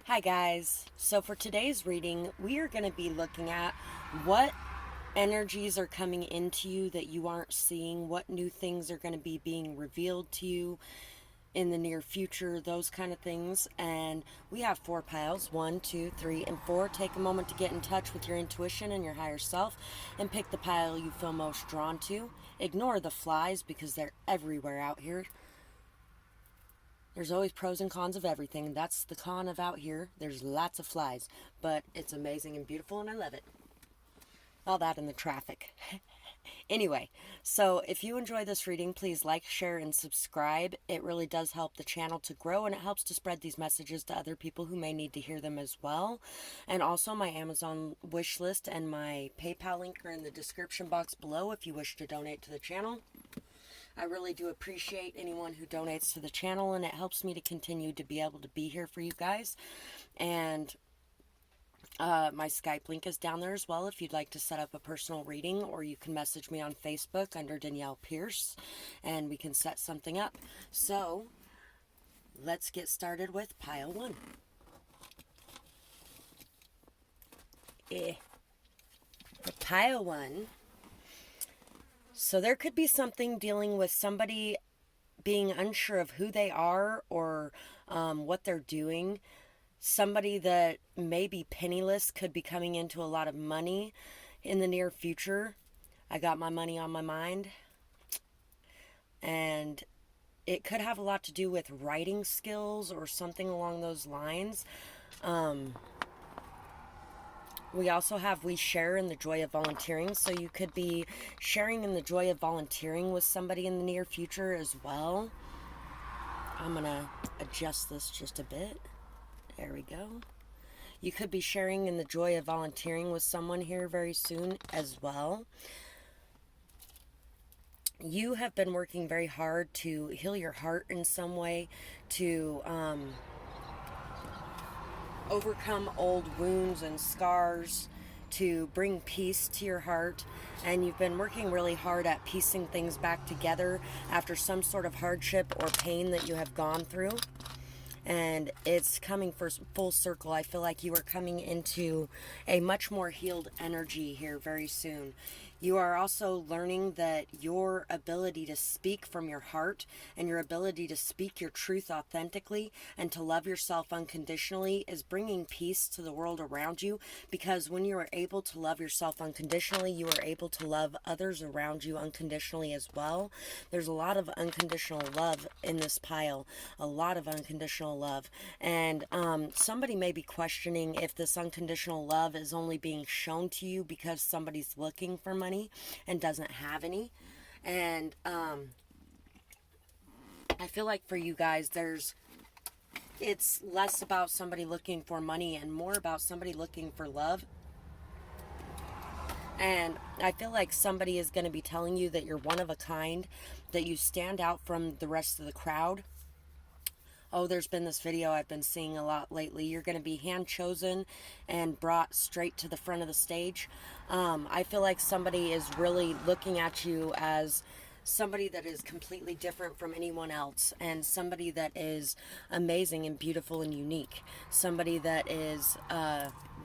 Hi guys, so for today's reading we are going to be looking at what energies are coming into you that you aren't seeing, what new things are going to be being revealed to you in the near future, those kind of things. And we have 4 piles, 1, 2, 3, and 4. Take a moment to get in touch with your intuition and your higher self and pick the pile you feel most drawn to. Ignore the flies because they're everywhere out here. There's always pros and cons of everything. That's the con of out here. There's lots of flies, but it's amazing and beautiful and I love it. All that in the traffic. Anyway, so if you enjoy this reading, please like, share, and subscribe. It really does help the channel to grow, and it helps to spread these messages to other people who may need to hear them as well. And also my Amazon wish list and my PayPal link are in the description box below if you wish to donate to the channel. I really do appreciate anyone who donates to the channel, and it helps me to continue to be able to be here for you guys. And my Skype link is down there as well if you'd like to set up a personal reading, or you can message me on Facebook under Danielle Pierce and we can set something up. So let's get started with pile 1. For pile 1, so there could be something dealing with somebody being unsure of who they are or what they're doing. Somebody that may be penniless could be coming into a lot of money in the near future. I got my money on my mind. And it could have a lot to do with writing skills or something along those lines. We also have we share in the joy of volunteering. So you could be sharing in the joy of volunteering with somebody in the near future as well. I'm going to adjust this just a bit. There we go. You could be sharing in the joy of volunteering with someone here very soon as well. You have been working very hard to heal your heart in some way, to overcome old wounds and scars, to bring peace to your heart. And you've been working really hard at piecing things back together after some sort of hardship or pain that you have gone through. And it's coming for full circle. I feel like you are coming into a much more healed energy here very soon. You are also learning that your ability to speak from your heart and your ability to speak your truth authentically and to love yourself unconditionally is bringing peace to the world around you, because when you are able to love yourself unconditionally, you are able to love others around you unconditionally as well. There's a lot of unconditional love in this pile, a lot of unconditional love. And somebody may be questioning if this unconditional love is only being shown to you because somebody's looking for money and doesn't have any. And I feel like for you guys, it's less about somebody looking for money and more about somebody looking for love. And I feel like somebody is going to be telling you that you're one of a kind, that you stand out from the rest of the crowd. Oh, there's been this video I've been seeing a lot lately. You're going to be hand-chosen and brought straight to the front of the stage. I feel like somebody is really looking at you as somebody that is completely different from anyone else, and somebody that is amazing and beautiful and unique. Somebody that is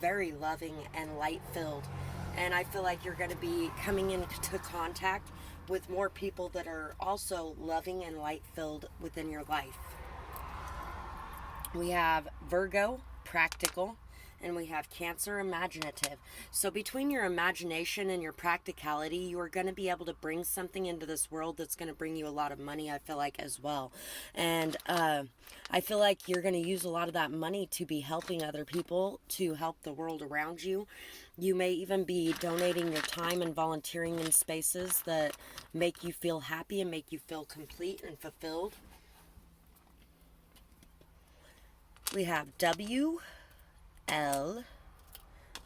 very loving and light-filled. And I feel like you're going to be coming into contact with more people that are also loving and light-filled within your life. We have Virgo, practical, and we have Cancer, imaginative. So between your imagination and your practicality, you are going to be able to bring something into this world that's going to bring you a lot of money, I feel like, as well. And I feel like you're going to use a lot of that money to be helping other people, to help the world around you. You may even be donating your time and volunteering in spaces that make you feel happy and make you feel complete and fulfilled. We have W, L,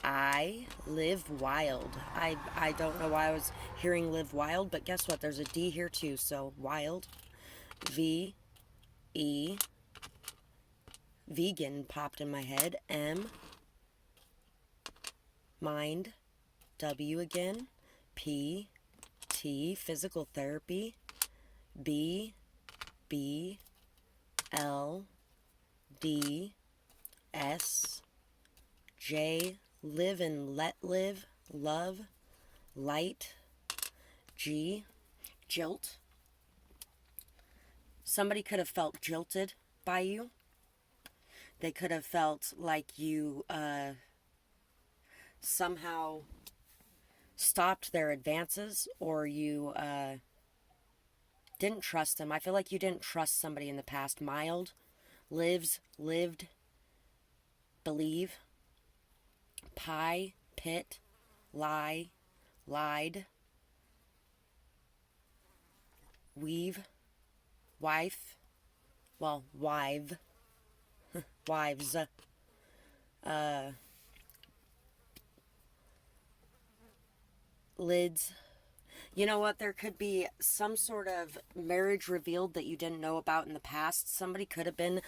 I, live wild. I don't know why I was hearing live wild, but guess what? There's a D here too, so wild. V, E, vegan popped in my head. M, mind. W again. P, T, physical therapy. B, L, D, S, J, live and let live, love, light, G, jilt. Somebody could have felt jilted by you. They could have felt like you somehow stopped their advances, or you didn't trust them. I feel like you didn't trust somebody in the past. Mild, lives, lived, believe, pie, pit, lie, lied, weave, wife, well, wive, wives, lids. You know what? There could be some sort of marriage revealed that you didn't know about in the past. Somebody could have been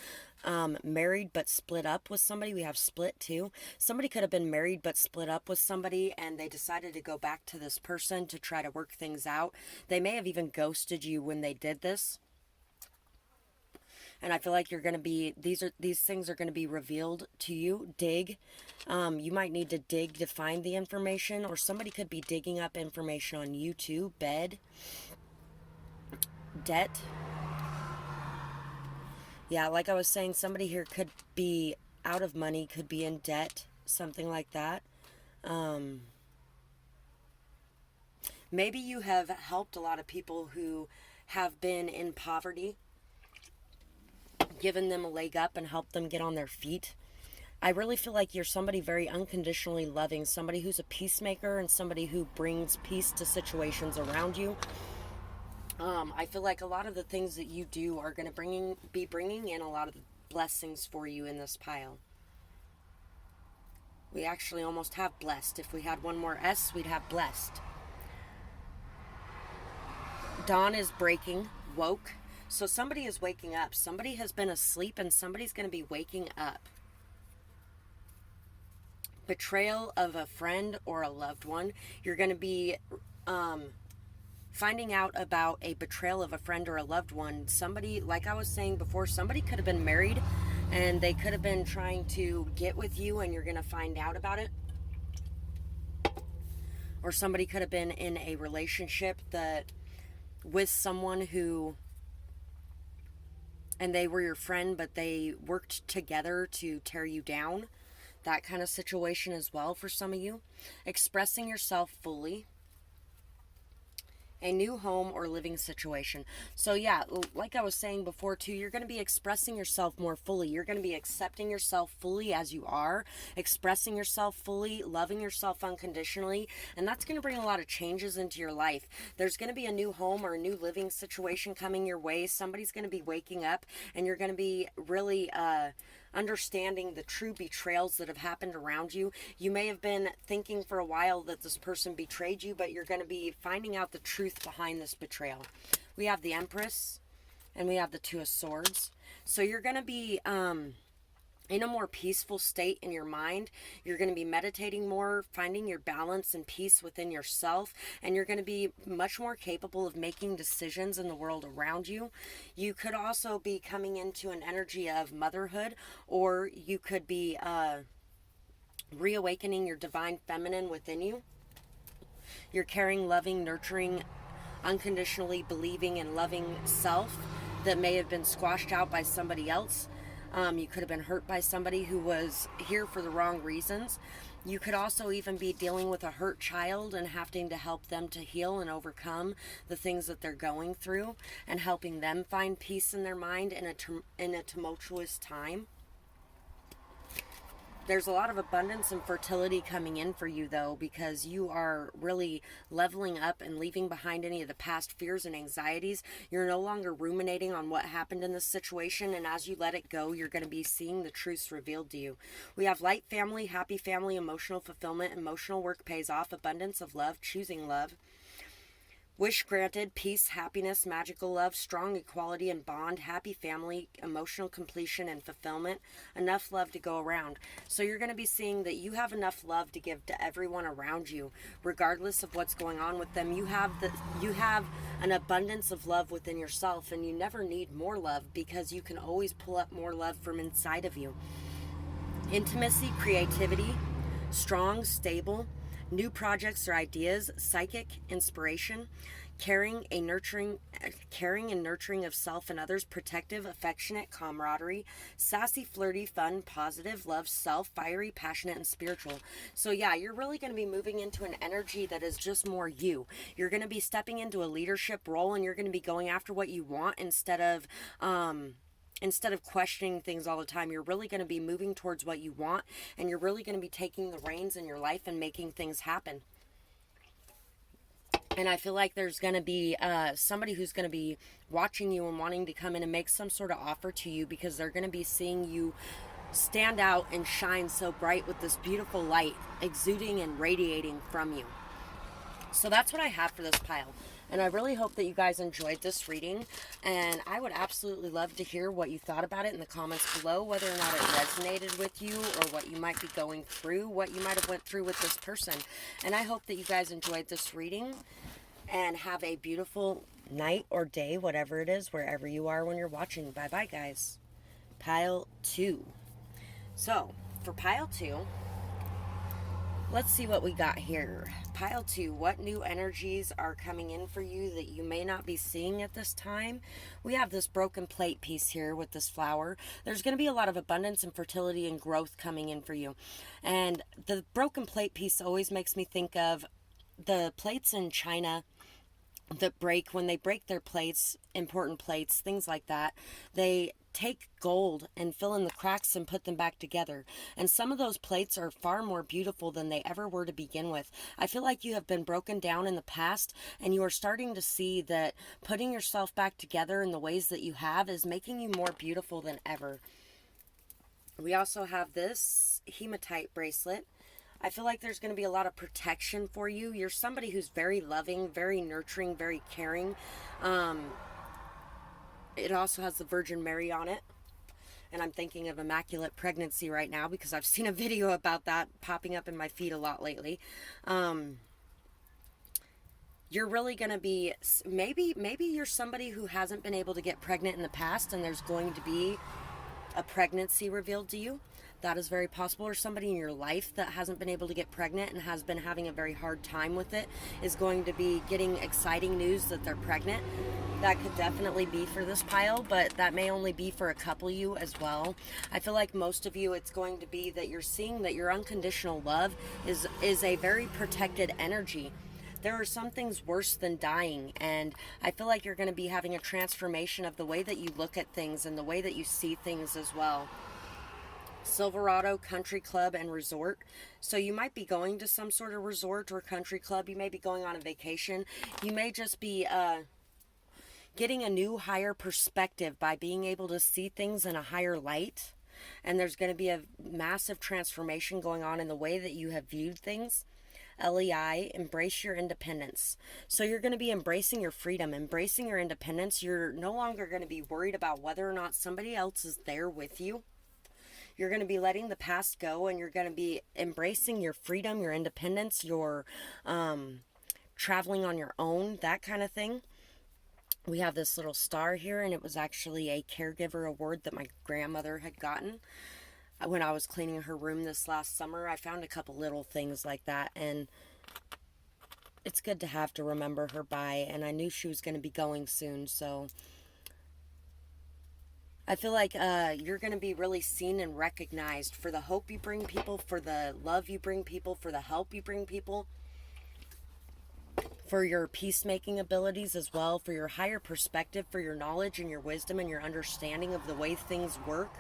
married but split up with somebody. We have split too. Somebody could have been married but split up with somebody, and they decided to go back to this person to try to work things out. They may have even ghosted you when they did this. And I feel like you're going to be, these things are going to be revealed to you. Dig. You might need to dig to find the information, or somebody could be digging up information on you too. Bed. Debt. Yeah, like I was saying, somebody here could be out of money, could be in debt, something like that. Maybe you have helped a lot of people who have been in poverty, given them a leg up and helped them get on their feet. I really feel like you're somebody very unconditionally loving, somebody who's a peacemaker and somebody who brings peace to situations around you. I feel like a lot of the things that you do are going to be bringing in a lot of blessings for you in this pile. We actually almost have blessed. If we had one more S, we'd have blessed. Dawn is breaking, woke. So somebody is waking up. Somebody has been asleep and somebody's going to be waking up. Betrayal of a friend or a loved one. You're going to be finding out about a betrayal of a friend or a loved one. Somebody, like I was saying before, somebody could have been married and they could have been trying to get with you, and you're going to find out about it. Or somebody could have been in a relationship that with someone who, and they were your friend, but they worked together to tear you down. That kind of situation as well for some of you. Expressing yourself fully. A new home or living situation. So yeah, like I was saying before too, you're going to be expressing yourself more fully. You're going to be accepting yourself fully as you are, expressing yourself fully, loving yourself unconditionally, and that's going to bring a lot of changes into your life. There's going to be a new home or a new living situation coming your way. Somebody's going to be waking up, and you're going to be really understanding the true betrayals that have happened around you. You may have been thinking for a while that this person betrayed you, but you're going to be finding out the truth behind this betrayal. We have the Empress and we have the Two of Swords. So you're going to be in a more peaceful state in your mind. You're going to be meditating more, finding your balance and peace within yourself, and you're going to be much more capable of making decisions in the world around you. You could also be coming into an energy of motherhood, or you could be reawakening your divine feminine within you. Your caring, loving, nurturing, unconditionally believing and loving self that may have been squashed out by somebody else. You could have been hurt by somebody who was here for the wrong reasons. You could also even be dealing with a hurt child and having to help them to heal and overcome the things that they're going through, and helping them find peace in their mind in a tumultuous time. There's a lot of abundance and fertility coming in for you, though, because you are really leveling up and leaving behind any of the past fears and anxieties. You're no longer ruminating on what happened in this situation, and as you let it go, you're going to be seeing the truths revealed to you. We have light family, happy family, emotional fulfillment, emotional work pays off, abundance of love, choosing love. Wish granted, peace, happiness, magical love, strong equality and bond, happy family, emotional completion and fulfillment, enough love to go around. So you're going to be seeing that you have enough love to give to everyone around you, regardless of what's going on with them. You have an abundance of love within yourself, and you never need more love because you can always pull up more love from inside of you. intimacy, creativity, strong, stable, new projects or ideas, psychic, inspiration, caring and nurturing of self and others, protective, affectionate, camaraderie, sassy, flirty, fun, positive, love, self, fiery, passionate, and spiritual. So yeah, you're really going to be moving into an energy that is just more you. You're going to be stepping into a leadership role, and you're going to be going after what you want instead of questioning things all the time. You're really going to be moving towards what you want, and you're really going to be taking the reins in your life and making things happen. And I feel like there's going to be somebody who's going to be watching you and wanting to come in and make some sort of offer to you, because they're going to be seeing you stand out and shine so bright with this beautiful light exuding and radiating from you. So that's what I have for this pile. And I really hope that you guys enjoyed this reading. And I would absolutely love to hear what you thought about it in the comments below, whether or not it resonated with you, or what you might be going through, what you might have went through with this person. And I hope that you guys enjoyed this reading and have a beautiful night or day, whatever it is, wherever you are when you're watching. Bye-bye, guys. Pile 2. So, for pile 2... let's see what we got here. Pile 2, what new energies are coming in for you that you may not be seeing at this time? We have this broken plate piece here with this flower. There's going to be a lot of abundance and fertility and growth coming in for you. And the broken plate piece always makes me think of the plates in China that break. When they break their plates, important plates, things like that, they take gold and fill in the cracks and put them back together. And some of those plates are far more beautiful than they ever were to begin with. I feel like you have been broken down in the past, and you are starting to see that putting yourself back together in the ways that you have is making you more beautiful than ever. We also have this hematite bracelet. I feel like there's going to be a lot of protection for you. You're somebody who's very loving, very nurturing, very caring. It also has the Virgin Mary on it. And I'm thinking of Immaculate Pregnancy right now, because I've seen a video about that popping up in my feed a lot lately. You're really going to be, maybe you're somebody who hasn't been able to get pregnant in the past, and there's going to be a pregnancy revealed to you. That is very possible. Or somebody in your life that hasn't been able to get pregnant and has been having a very hard time with it is going to be getting exciting news that they're pregnant. That could definitely be for this pile, but that may only be for a couple of you as well. I feel like most of you, it's going to be that you're seeing that your unconditional love is a very protected energy. There are some things worse than dying, and I feel like you're going to be having a transformation of the way that you look at things and the way that you see things as well. Silverado Country Club and Resort. So you might be going to some sort of resort or country club. You may be going on a vacation. You may just be getting a new higher perspective by being able to see things in a higher light. And there's going to be a massive transformation going on in the way that you have viewed things. LEI, embrace your independence. So you're going to be embracing your freedom, embracing your independence. You're no longer going to be worried about whether or not somebody else is there with you. You're going to be letting the past go, and you're going to be embracing your freedom, your independence, your traveling on your own, that kind of thing. We have this little star here, and it was actually a caregiver award that my grandmother had gotten. When I was cleaning her room this last summer, I found a couple little things like that, and it's good to have to remember her by, and I knew she was going to be going soon, so I feel like you're going to be really seen and recognized for the hope you bring people, for the love you bring people, for the help you bring people, for your peacemaking abilities as well, for your higher perspective, for your knowledge and your wisdom and your understanding of the way things work.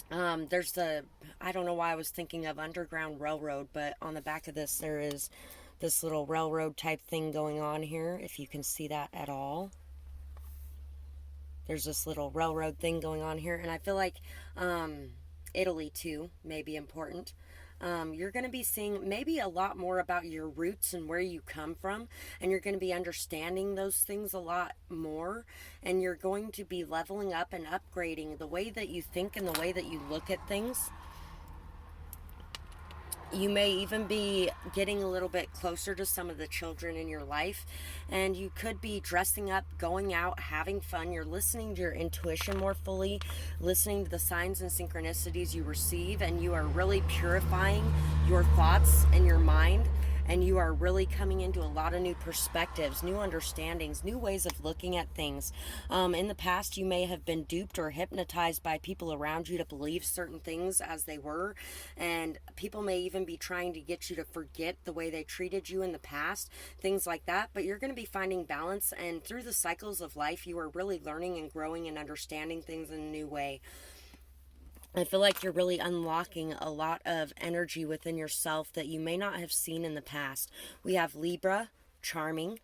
There's I don't know why I was thinking of Underground Railroad, but on the back of this there is this little railroad type thing going on here, if you can see that at all. There's this little railroad thing going on here, and I feel like Italy too may be important. You're going to be seeing maybe a lot more about your roots and where you come from, and you're going to be understanding those things a lot more, and you're going to be leveling up and upgrading the way that you think and the way that you look at things. You may even be getting a little bit closer to some of the children in your life, and you could be dressing up, going out, having fun. You're listening to your intuition more fully, listening to the signs and synchronicities you receive, and you are really purifying your thoughts and your mind. And you are really coming into a lot of new perspectives, new understandings, new ways of looking at things. In the past, you may have been duped or hypnotized by people around you to believe certain things as they were. And people may even be trying to get you to forget the way they treated you in the past, things like that. But you're going to be finding balance. And through the cycles of life, you are really learning and growing and understanding things in a new way. I feel like you're really unlocking a lot of energy within yourself that you may not have seen in the past. We have Libra, charming.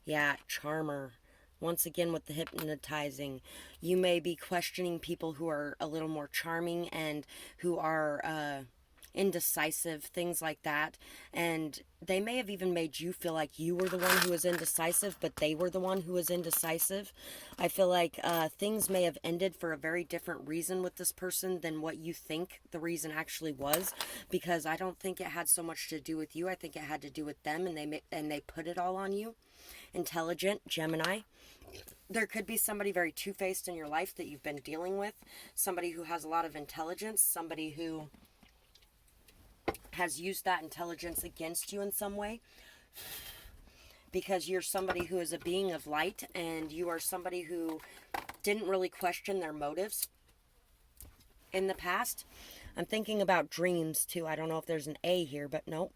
Yeah, charmer. Once again with the hypnotizing. You may be questioning people who are a little more charming and who are indecisive, things like that. And they may have even made you feel like you were the one who was indecisive, but they were the one who was indecisive. I feel like things may have ended for a very different reason with this person than what you think the reason actually was, because I don't think it had so much to do with you. I think it had to do with them, and they put it all on you. Intelligent, Gemini. There could be somebody very two-faced in your life that you've been dealing with, somebody who has a lot of intelligence, somebody who has used that intelligence against you in some way, because you're somebody who is a being of light, and you are somebody who didn't really question their motives in the past. I'm thinking about dreams too. I don't know if there's an A here, but no.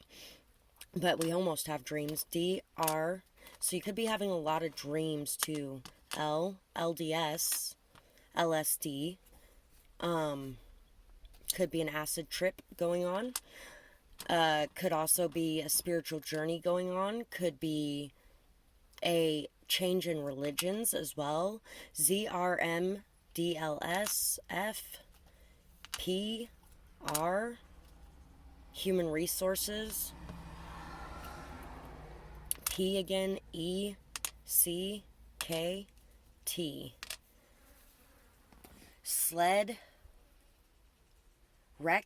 But we almost have dreams. DR. So you could be having a lot of dreams too. LDS, LSD. Could be an acid trip going on. Could also be a spiritual journey going on. Could be a change in religions as well. ZRM, DLS, FPR, human resources. P again, ECKT. Sled, wreck,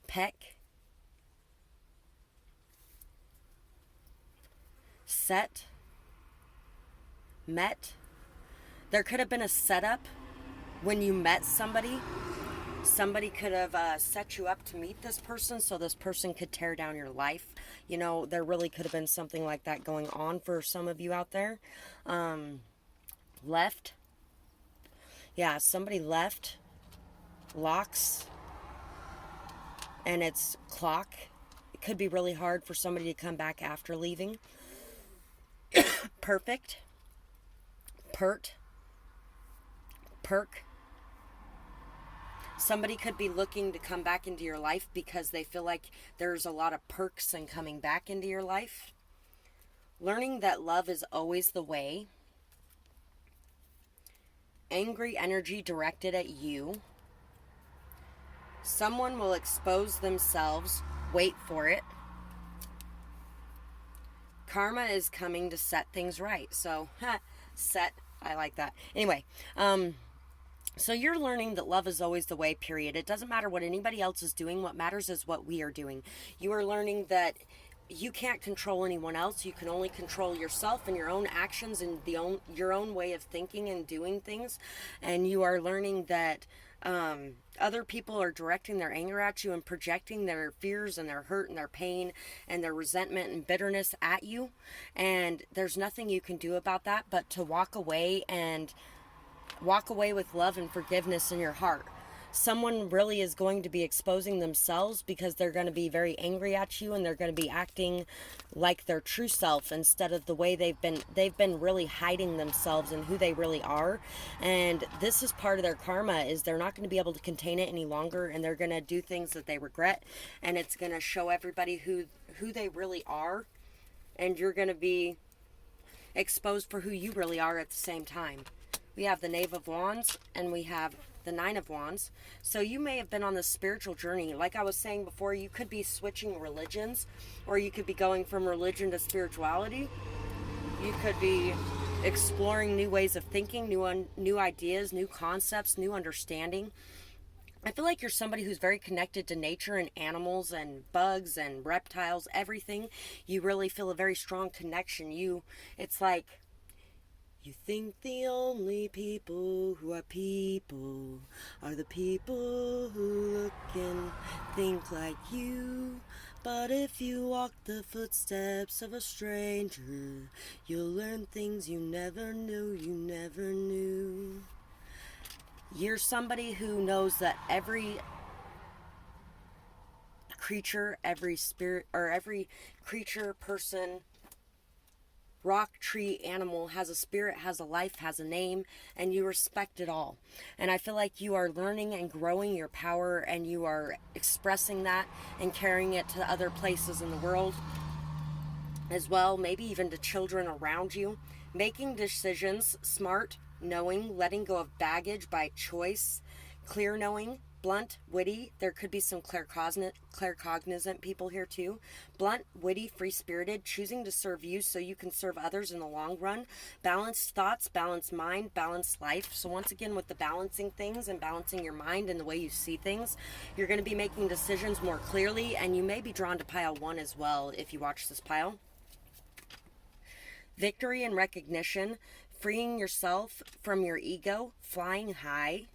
peck, set, met. There could have been a setup when you met somebody. Somebody could have set you up to meet this person so this person could tear down your life. You know, there really could have been something like that going on for some of you out there. Left. Yeah, somebody left. Locks. And it's clock. It could be really hard for somebody to come back after leaving. Perfect. Pert. Perk. Somebody could be looking to come back into your life because they feel like there's a lot of perks in coming back into your life. Learning that love is always the way. Angry energy directed at you. Someone will expose themselves. Wait for it. Karma is coming to set things right. So, set. I like that. Anyway, so you're learning that love is always the way, period. It doesn't matter what anybody else is doing. What matters is what we are doing. You are learning that you can't control anyone else. You can only control yourself and your own actions and your own way of thinking and doing things. And you are learning that other people are directing their anger at you and projecting their fears and their hurt and their pain and their resentment and bitterness at you. And there's nothing you can do about that but to walk away with love and forgiveness in your heart. Someone really is going to be exposing themselves because they're going to be very angry at you, and they're going to be acting like their true self instead of the way they've been really hiding themselves and who they really are. And this is part of their karma, is they're not going to be able to contain it any longer, and they're going to do things that they regret, and it's going to show everybody who they really are, and you're going to be exposed for who you really are at the same time. We have the Knave of Wands, and we have the Nine of Wands. So you may have been on this spiritual journey. Like I was saying before, you could be switching religions, or you could be going from religion to spirituality. You could be exploring new ways of thinking, new ideas, new concepts, new understanding. I feel like you're somebody who's very connected to nature and animals and bugs and reptiles, everything. You really feel a very strong connection. It's like you think the only people who are people are the people who look and think like you. But if you walk the footsteps of a stranger, you'll learn things you never knew, you never knew. You're somebody who knows that every creature, every spirit, or every creature, person, rock, tree, animal has a spirit, has a life, has a name, and you respect it all. And I feel like you are learning and growing your power, and you are expressing that and carrying it to other places in the world as well, maybe even to children around you. Making decisions, smart, knowing, letting go of baggage by choice, clear knowing, blunt, witty. There could be some claircognizant people here too. Blunt, witty, free-spirited, choosing to serve you so you can serve others in the long run. Balanced thoughts, balanced mind, balanced life. So once again, with the balancing things and balancing your mind and the way you see things, you're going to be making decisions more clearly, and you may be drawn to pile 1 as well if you watch this pile. Victory and recognition, freeing yourself from your ego, flying high.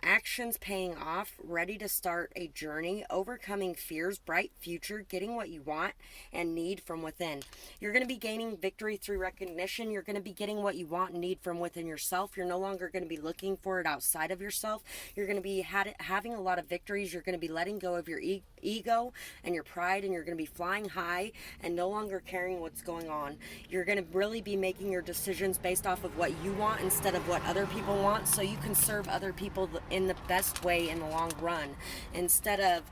Actions paying off, ready to start a journey, overcoming fears, bright future, getting what you want and need from within. You're going to be gaining victory through recognition. You're going to be getting what you want and need from within yourself. You're no longer going to be looking for it outside of yourself. You're going to be having a lot of victories. You're going to be letting go of your ego and your pride, and you're going to be flying high and no longer caring what's going on. You're going to really be making your decisions based off of what you want instead of what other people want, so you can serve other people in the best way in the long run, instead of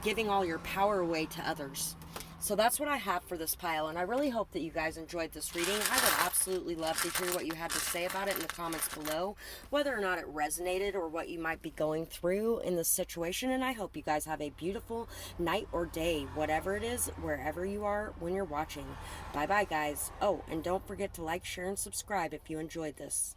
giving all your power away to others. So that's what I have for this pile, and I really hope that you guys enjoyed this reading. I would absolutely love to hear what you had to say about it in the comments below, whether or not it resonated or what you might be going through in this situation. And I hope you guys have a beautiful night or day, whatever it is, wherever you are when you're watching. Bye bye, guys. Oh, and don't forget to like, share, and subscribe if you enjoyed this.